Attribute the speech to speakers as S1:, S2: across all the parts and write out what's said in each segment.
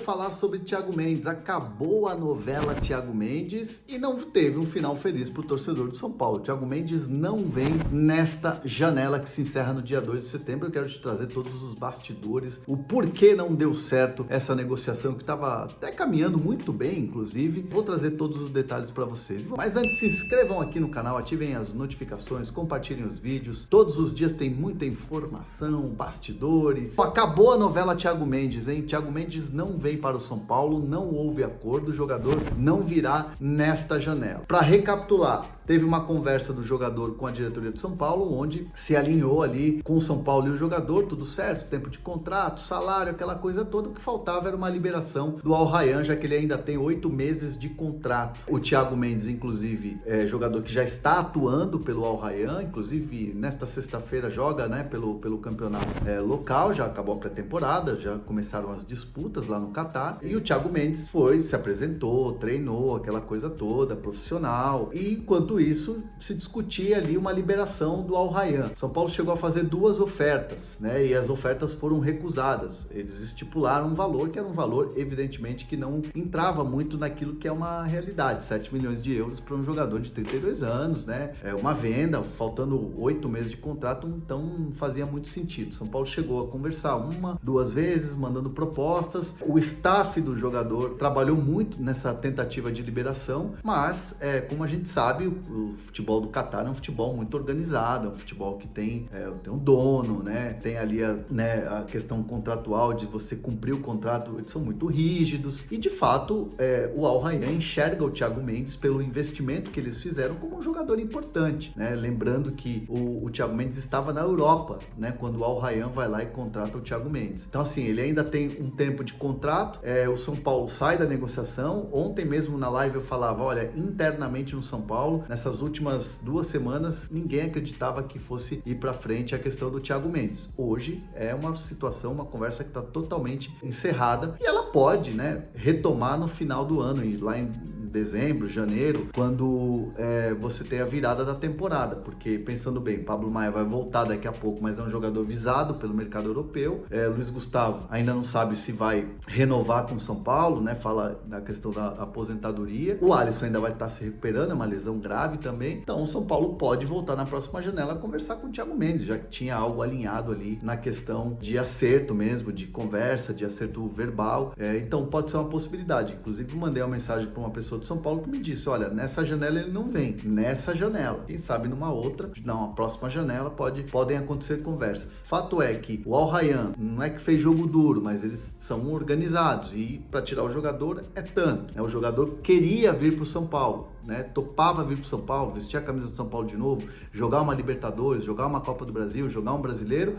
S1: falar sobre Thiago Mendes. Acabou a novela Thiago Mendes e não teve um final feliz para o torcedor do São Paulo. Thiago Mendes não vem nesta janela que se encerra no dia 2 de setembro. Eu quero te trazer todos os bastidores, o porquê não deu certo essa negociação que estava até caminhando muito bem, inclusive. Vou trazer todos os detalhes para vocês. Mas antes, se inscrevam aqui no canal, ativem as notificações, compartilhem os vídeos. Todos os dias tem muita informação, bastidores. Acabou a novela Thiago Mendes, hein? Thiago Mendes não vem para o São Paulo, não houve acordo, o jogador não virá nesta janela. Para recapitular, teve uma conversa do jogador com a diretoria do São Paulo, onde se alinhou ali com o São Paulo e o jogador, tudo certo, tempo de contrato, salário, aquela coisa toda. O que faltava era uma liberação do Al Rayyan, já que ele ainda tem 8 meses de contrato. O Thiago Mendes, inclusive, é jogador que já está atuando pelo Al Rayyan, inclusive nesta sexta-feira joga, né, pelo campeonato local, já acabou a pré-temporada, já começaram as disputas lá no Catar, e o Thiago Mendes se apresentou, treinou, aquela coisa toda, profissional, e enquanto isso se discutia ali uma liberação do Al Rayyan. São Paulo chegou a fazer 2 ofertas, né, e as ofertas foram recusadas. Eles estipularam um valor que era um valor, evidentemente, que não entrava muito naquilo que é uma realidade, 7 milhões de euros para um jogador de 32 anos, né, é uma venda, faltando 8 meses de contrato, então não fazia muito sentido. São Paulo chegou a conversar 1, 2 vezes, mandando propostas. O staff do jogador trabalhou muito nessa tentativa de liberação, mas como a gente sabe, o futebol do Catar é um futebol muito organizado, é um futebol que tem um dono, né? Tem ali a questão contratual de você cumprir o contrato, eles são muito rígidos, e de fato o Al Rayyan enxerga o Thiago Mendes pelo investimento que eles fizeram como um jogador importante, né? Lembrando que o Thiago Mendes estava na Europa, né, quando o Al Rayyan vai lá e contrata o Thiago Mendes. Então assim, ele ainda tem um tempo de contrato, o São Paulo sai da negociação. Ontem mesmo na live eu falava, olha, internamente no São Paulo, nessas últimas 2 semanas, ninguém acreditava que fosse ir para frente a questão do Thiago Mendes. Hoje é uma situação, uma conversa que está totalmente encerrada, e ela pode, né, retomar no final do ano, lá em dezembro, janeiro, quando você tem a virada da temporada, porque pensando bem, Pablo Maia vai voltar daqui a pouco, mas é um jogador visado pelo mercado europeu. Luiz Gustavo ainda não sabe se vai renovar com o São Paulo, né? Fala da questão da aposentadoria. O Alisson ainda vai estar se recuperando, é uma lesão grave também. Então o São Paulo pode voltar na próxima janela a conversar com o Thiago Mendes, já que tinha algo alinhado ali na questão de acerto mesmo, de conversa, de acerto verbal. Então pode ser uma possibilidade. Inclusive mandei uma mensagem para uma pessoa do São Paulo que me disse, olha, nessa janela ele não vem, nessa janela. Quem sabe numa outra, numa próxima janela, podem acontecer conversas. Fato é que o Al Rayyan não é que fez jogo duro, mas eles são organizados, e para tirar o jogador é tanto, né? O jogador queria vir para o São Paulo, né? Topava vir para o São Paulo, vestir a camisa do São Paulo de novo, jogar uma Libertadores, jogar uma Copa do Brasil, jogar um brasileiro,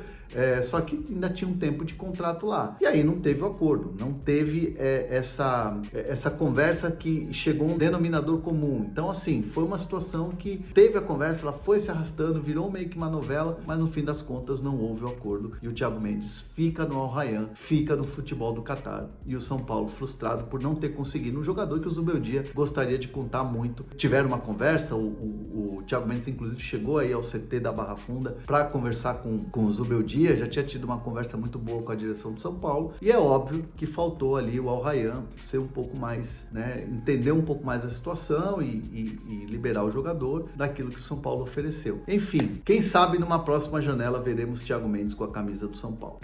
S1: só que ainda tinha um tempo de contrato lá. E aí não teve o acordo, não teve essa conversa que chegou a um denominador comum. Então assim, foi uma situação que teve a conversa, ela foi se arrastando, virou meio que uma novela, mas no fim das contas não houve o acordo, e o Thiago Mendes fica no Al Rayyan, fica no futebol do Catar, e o São Paulo frustrado por não ter conseguido um jogador que o Zubeldia gostaria de contar muito. Tiveram uma conversa, o Thiago Mendes inclusive chegou aí ao CT da Barra Funda para conversar com o Zubeldia, já tinha tido uma conversa muito boa com a direção do São Paulo, e é óbvio que faltou ali o Al Rayyan ser um pouco mais, né, entender um pouco mais a situação e liberar o jogador daquilo que o São Paulo ofereceu. Enfim, quem sabe numa próxima janela veremos Thiago Mendes com a camisa do São Paulo.